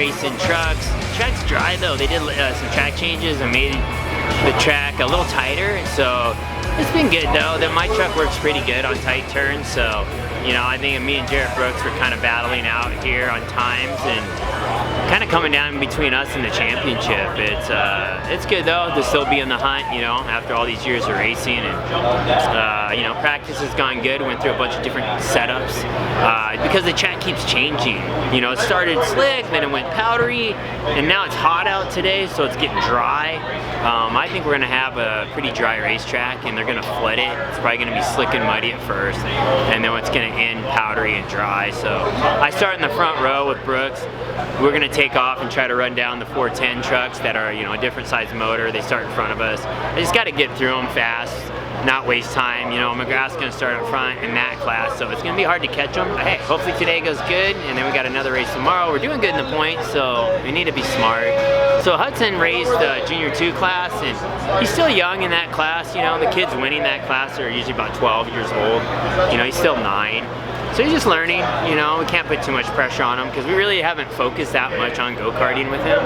racing trucks. The track's dry though. They did some track changes and made the track a little tighter, so it's been good though. My truck works pretty good on tight turns, so you know, I think me and Jarrett Brooks were kind of battling out here on times and kind of coming down between us and the championship. It's good though to still be in the hunt, you know, after all these years of racing. And you know, practice has gone good. Went through a bunch of different setups because the track keeps changing. You know, it started slick, then it went powdery, and now it's hot out today, so it's getting dry. I think we're gonna have a pretty dry racetrack, and they're gonna flood it. It's probably gonna be slick and muddy at first, and then it's gonna end powdery and dry. So I start in the front row with Brooks. We're gonna take off and try to run down the 410 trucks that are, you know, a different size motor. They start in front of us. I just got to get through them fast, not waste time. You know, McGrath's gonna start up front in that class, so it's gonna be hard to catch them. But hey, hopefully today goes good, and then we got another race tomorrow. We're doing good in the points, so we need to be smart. So Hudson raced the Junior 2 class, and he's still young in that class. You know, the kids winning that class are usually about 12 years old. You know, he's still 9. So he's just learning, you know, we can't put too much pressure on him because we really haven't focused that much on go-karting with him.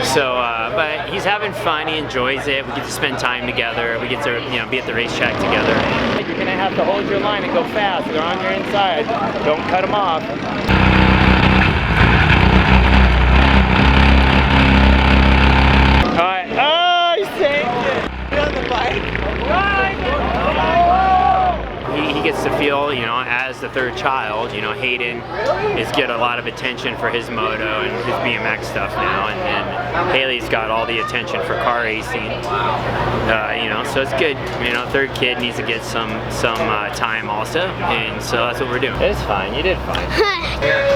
So, but he's having fun, he enjoys it, we get to spend time together, we get to, you know, be at the racetrack together. You're gonna have to hold your line and go fast, they're on your inside, don't cut them off. Alright, oh, he saved it! Get on the bike! He gets to feel, you know, as the third child, you know, Hayden is getting a lot of attention for his moto and his BMX stuff now, and Haley's got all the attention for car racing, you know, so it's good. You know, third kid needs to get some time also, and so that's what we're doing. It's fine, you did fine.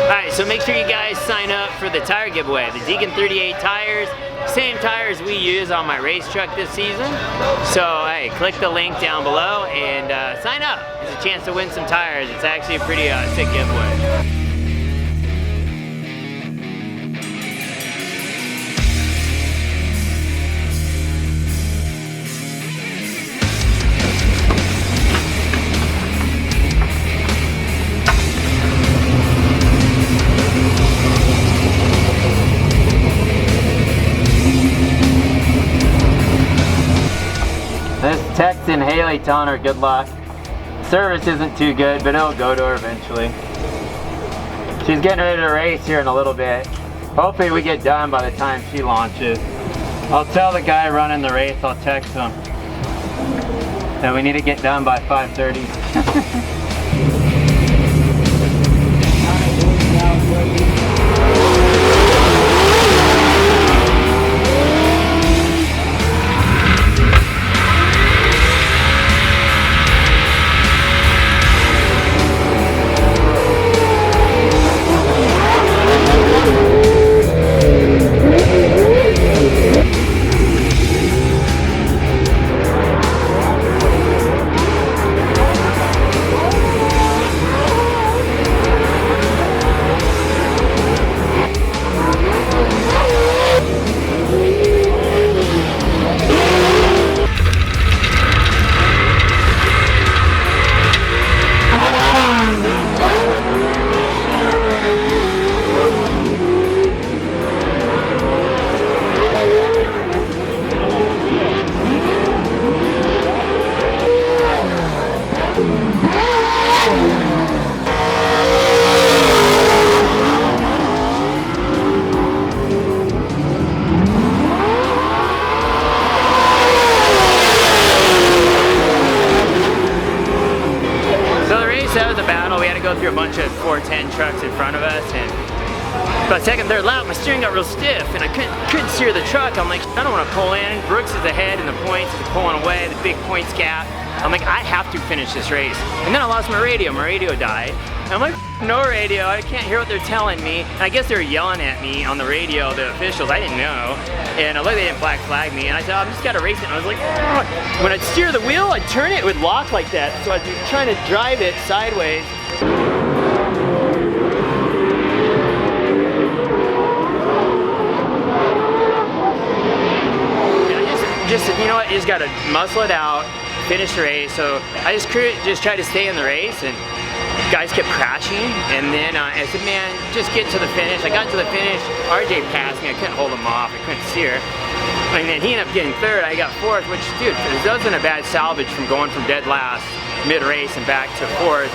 Alright, so make sure you guys sign up for the tire giveaway. The Deegan 38 tires, same tires we use on my race truck this season. So hey, click the link down below and sign up. There's a chance to win some tires. It's actually a pretty sick giveaway. Texting Haley telling her good luck. Service isn't too good, but it'll go to her eventually. She's getting ready to race here in a little bit. Hopefully we get done by the time she launches. I'll tell the guy running the race, I'll text him that we need to get done by 5:30. Through a bunch of 410 trucks in front of us, and about second, third lap, my steering got real stiff, and I couldn't steer the truck. I'm like, I don't want to pull in. Brooks is ahead in the points, he's pulling away, the big points gap. I'm like, I have to finish this race. And then I lost my radio died. And I'm like, no radio, I can't hear what they're telling me. And I guess they were yelling at me on the radio, the officials, I didn't know. And luckily they didn't black flag me, and I said, oh, I'm just gotta race it. And I was like, oh. When I'd steer the wheel, I'd turn it, it would lock like that. So I'd be trying to drive it sideways. Just, you know what, you just gotta muscle it out, finish the race. So I just try to stay in the race and guys kept crashing, and then I said, man, just get to the finish. I got to the finish, RJ passed me, I couldn't hold him off, I couldn't steer. And then he ended up getting third, I got fourth, which, dude, it wasn't a bad salvage from going from dead last mid-race and back to fourth.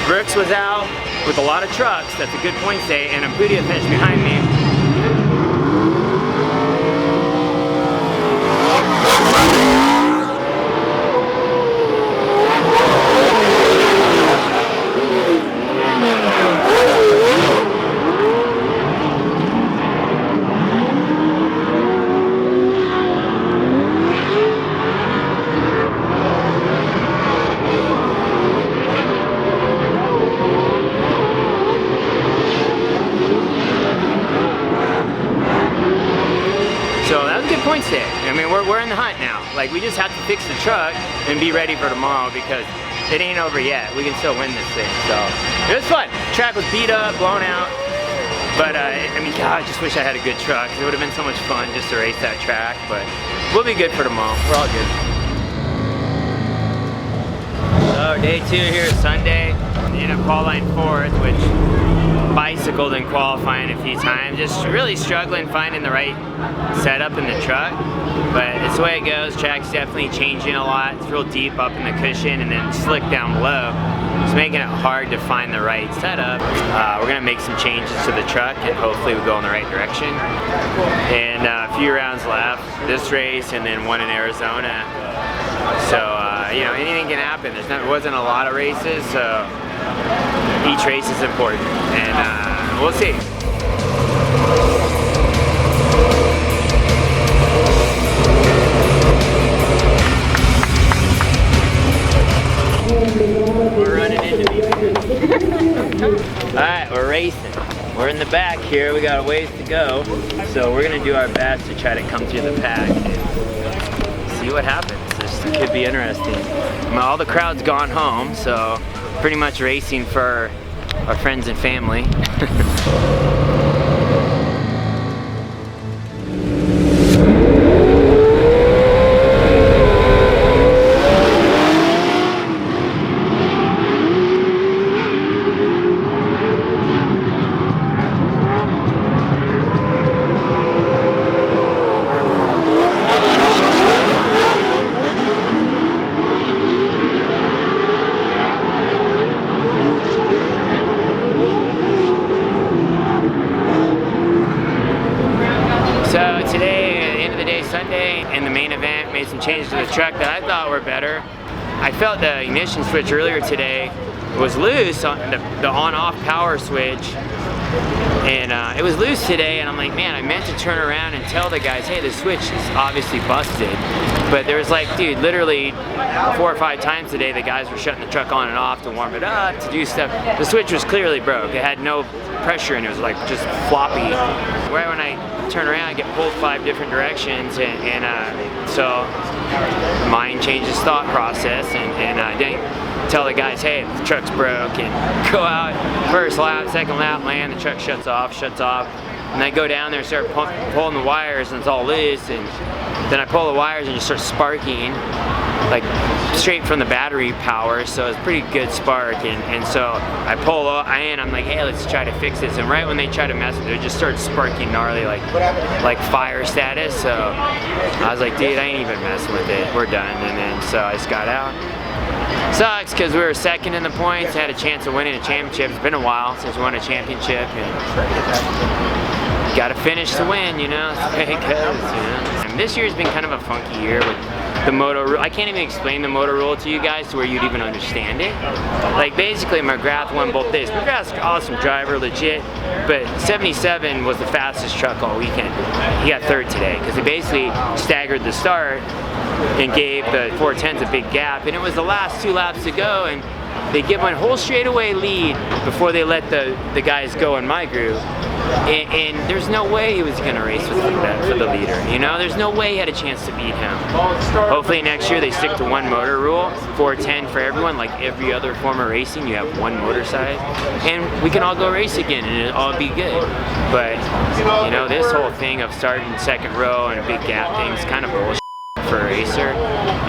Brooks was out with a lot of trucks, that's a good point today, and Abudia finished behind me. Points there. I mean, we're in the hunt now. Like, we just have to fix the truck and be ready for tomorrow because it ain't over yet. We can still win this thing. So it was fun. The track was beat up, blown out, but I mean, God, I just wish I had a good truck. It would have been so much fun just to race that track. But we'll be good for tomorrow. We're all good. So day 2 here, Sunday. Ended up qualifying 4th, which bicycled and qualifying a few times. Just really struggling finding the right setup in the truck, but it's the way it goes. Track's definitely changing a lot. It's real deep up in the cushion and then slick down below. It's making it hard to find the right setup. We're gonna make some changes to the truck and hopefully we go in the right direction. And a few rounds left this race and then one in Arizona. So you know, anything can happen. There wasn't a lot of races, so each race is important, and we'll see. We're running into me. Alright, we're racing. We're in the back here, we got a ways to go, so we're gonna do our best to try to come through the pack and see what happens. This could be interesting. Well, all the crowd's gone home, so pretty much racing for our friends and family. In the main event, made some changes to the truck that I thought were better. I felt the ignition switch earlier today was loose, on the on-off power switch, and it was loose today, and I'm like, man, I meant to turn around and tell the guys, hey, the switch is obviously busted. But there was like, dude, literally 4 or 5 times today the guys were shutting the truck on and off to warm it up, to do stuff. The switch was clearly broke. It had no pressure and it was like just floppy. Right when I turn around, I get pulled 5 different directions, and so mind changes thought process, and I didn't tell the guys, hey, the truck's broke, and go out, first lap, second lap, land, the truck shuts off, and I go down there and start pulling the wires, and it's all loose, and then I pull the wires and just start sparking, like straight from the battery power, so it's pretty good spark, and so I pull in, I'm like, hey, let's try to fix this, and right when they try to mess with it, it just starts sparking gnarly, like fire status, so I was like, dude, I ain't even messing with it, we're done, and then so I just got out. Sucks because we were second in the points, had a chance of winning a championship. It's been a while since we won a championship, and got to finish to win, you know, that's the way it goes, you know. And this year's been kind of a funky year with the moto rule. I can't even explain the moto rule to you guys to where you'd even understand it. Like basically McGrath won both days. McGrath's an awesome driver, legit, but 77 was the fastest truck all weekend. He got third today because they basically staggered the start and gave the 410s a big gap, and it was the last 2 laps to go, and they give one whole straightaway lead before they let the guys go in my group. And there's no way he was going to race for the leader, you know? There's no way he had a chance to beat him. Hopefully next year they stick to one motor rule, 410 for everyone, like every other form of racing, you have one motor size, and we can all go race again and it'll all be good. But, you know, this whole thing of starting second row and a big gap thing is kind of bullshit. for a racer.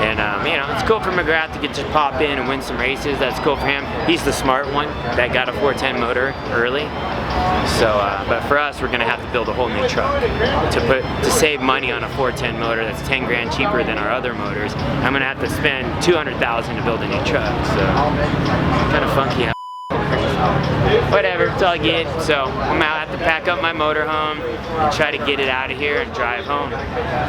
And you know, it's cool for McGrath to get to pop in and win some races. That's cool for him. He's the smart one that got a 410 motor early. So, but for us, we're gonna have to build a whole new truck to save money on a 410 motor that's 10 grand cheaper than our other motors. I'm gonna have to spend $200,000 to build a new truck. So, kind of funky. Whatever, it's all good. So I'm gonna have to pack up my motorhome and try to get it out of here and drive home.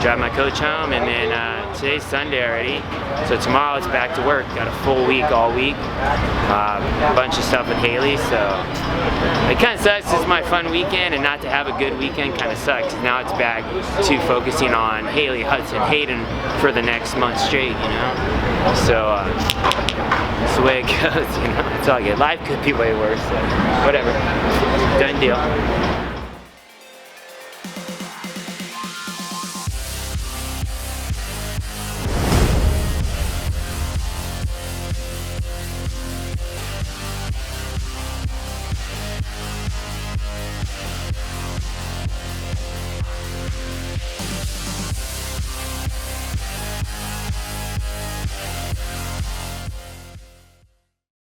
Drive my coach home, and then today's Sunday already. So tomorrow it's back to work. Got a full week, all week. A bunch of stuff with Haley, so it kind of sucks. It's my fun weekend, and not to have a good weekend kind of sucks. Now it's back to focusing on Haley, Hudson, Hayden for the next month straight, you know? So that's the way it goes, you know? It's all good. Life could be way worse, so whatever. Done deal.